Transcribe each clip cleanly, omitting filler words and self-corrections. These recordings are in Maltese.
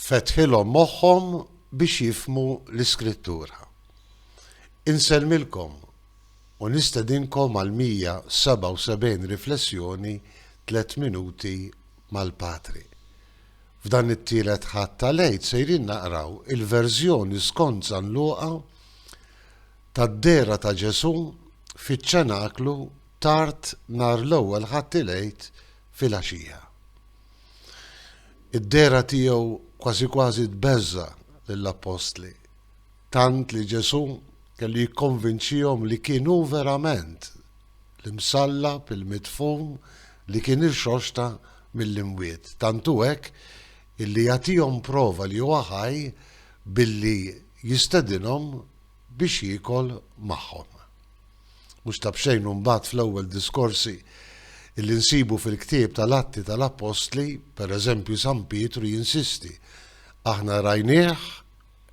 fetħilhom moħħhom biex jifmu l-iskrittura. Inselmilkom u nistedinkom għal 177 riflessjoni 3 minuti mal-Patri. F'dan it-tielet ħadd tal-Għid sejrin naqraw il-verżjoni skont San Luqa tad-dera ta' Ġesu fiċ-ċenaklu tard nhar l-ewwel ħadd il-Għid fil-għaxija. Id-dera tiegħu kważi tbeżza lill-Apostli, tant li Ġesu kellu jikkonvinċihom li kienu verament l-imsallab il-midfum li kien il-xoxta mill-imwiet. Tantu hekk illi jagħtihom prova li huwa ħaj billi jistedinhom biex jiekol magħhom. Mhux ta' bxejn mbagħad fl-ewwel diskorsi illi nsibu fil-ktieb tal-Atti tal-Apostli, pereżempju San Pietru jinsisti: aħna rajnieh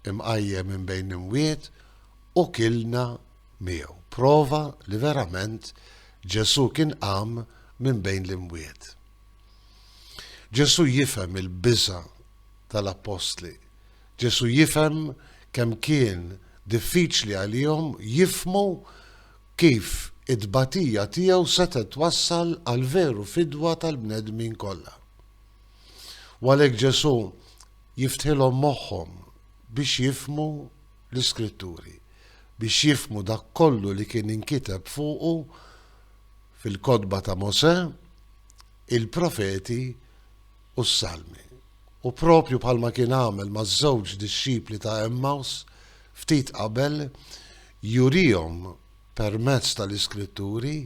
imqajjem minn bejn imwiet u kilna miegħu. Prova li verament Ġesu kien qam minn bejn l-imwiet. Ġesu jifhem il-biża tal-Apostli. Ġesu jifhem kemm kien diffiċli għalihom jifhmu kif id-tbatija tiegħu seta twassal għal veru fidwa tal-bnedmin kollha. U għalhekk Ġesu jiftħilhom moħħhom biex jifhmu l-Iskritturi, biex jifhmu dak kollu li kien inkiteb fuqu fil-kodba ta' Mosè, il-profeti u s-salmi. U propju bħalma kien għamel maż-żewġ dixxipli ta' Emmaus ftit qabel, jurihom permezz tal-Iskritturi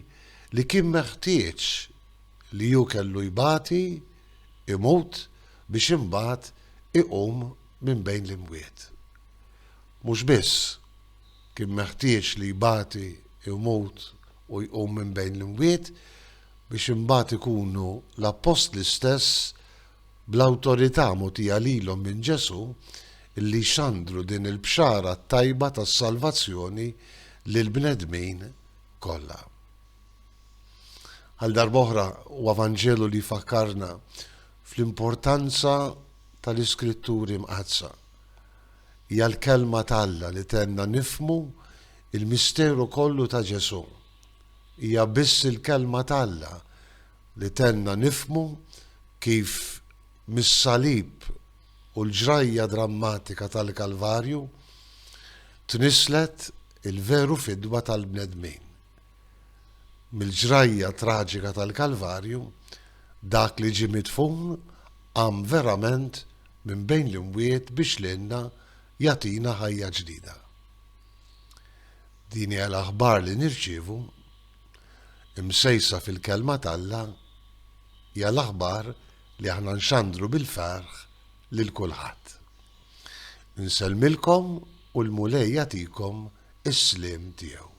li kien meħtieġ li ju kellu jbati, imut biex imbagħad iqum minn bejn l-imwiet. Mhux biss kien meħtieġ li jbati, imut u jqum minn bejn l-imwiet biex imbagħad ikunu l-Apostli stess bl-awtorità mogħtija lilhom minn Ġesu illi xandru din il-bxara tajba tas-salvazzjoni lill-bnedmin kollha. Għal darb'oħra u Evanġelu li fakkarna fl-importanza tal-Iskritturi mqazza. Hija l-kelma t'Alla li tenna nifmu il-misteru kollu ta' Ġesu. Hija biss il-kelma t'Alla li tenna nifmu kif mis-salib u l-ġrajja drammatika tal-Kalvarju tnislet il-veru fidwa tal-bnedmin. Mill-ġrajja traġika tal-Kalvarju dak li ġie midfun qam verament minn bejn l-imwiet biex lilna jagħtina ħajja ġdida. Din hija l-aħbar li nirċievu imsejsa fil-kelma t'Alla, hija l-aħbar li aħna nxandru bil-ferħ lil kulħadd. Insellmilkom u l-Mulej jagħtikom is-sliem tiegħu.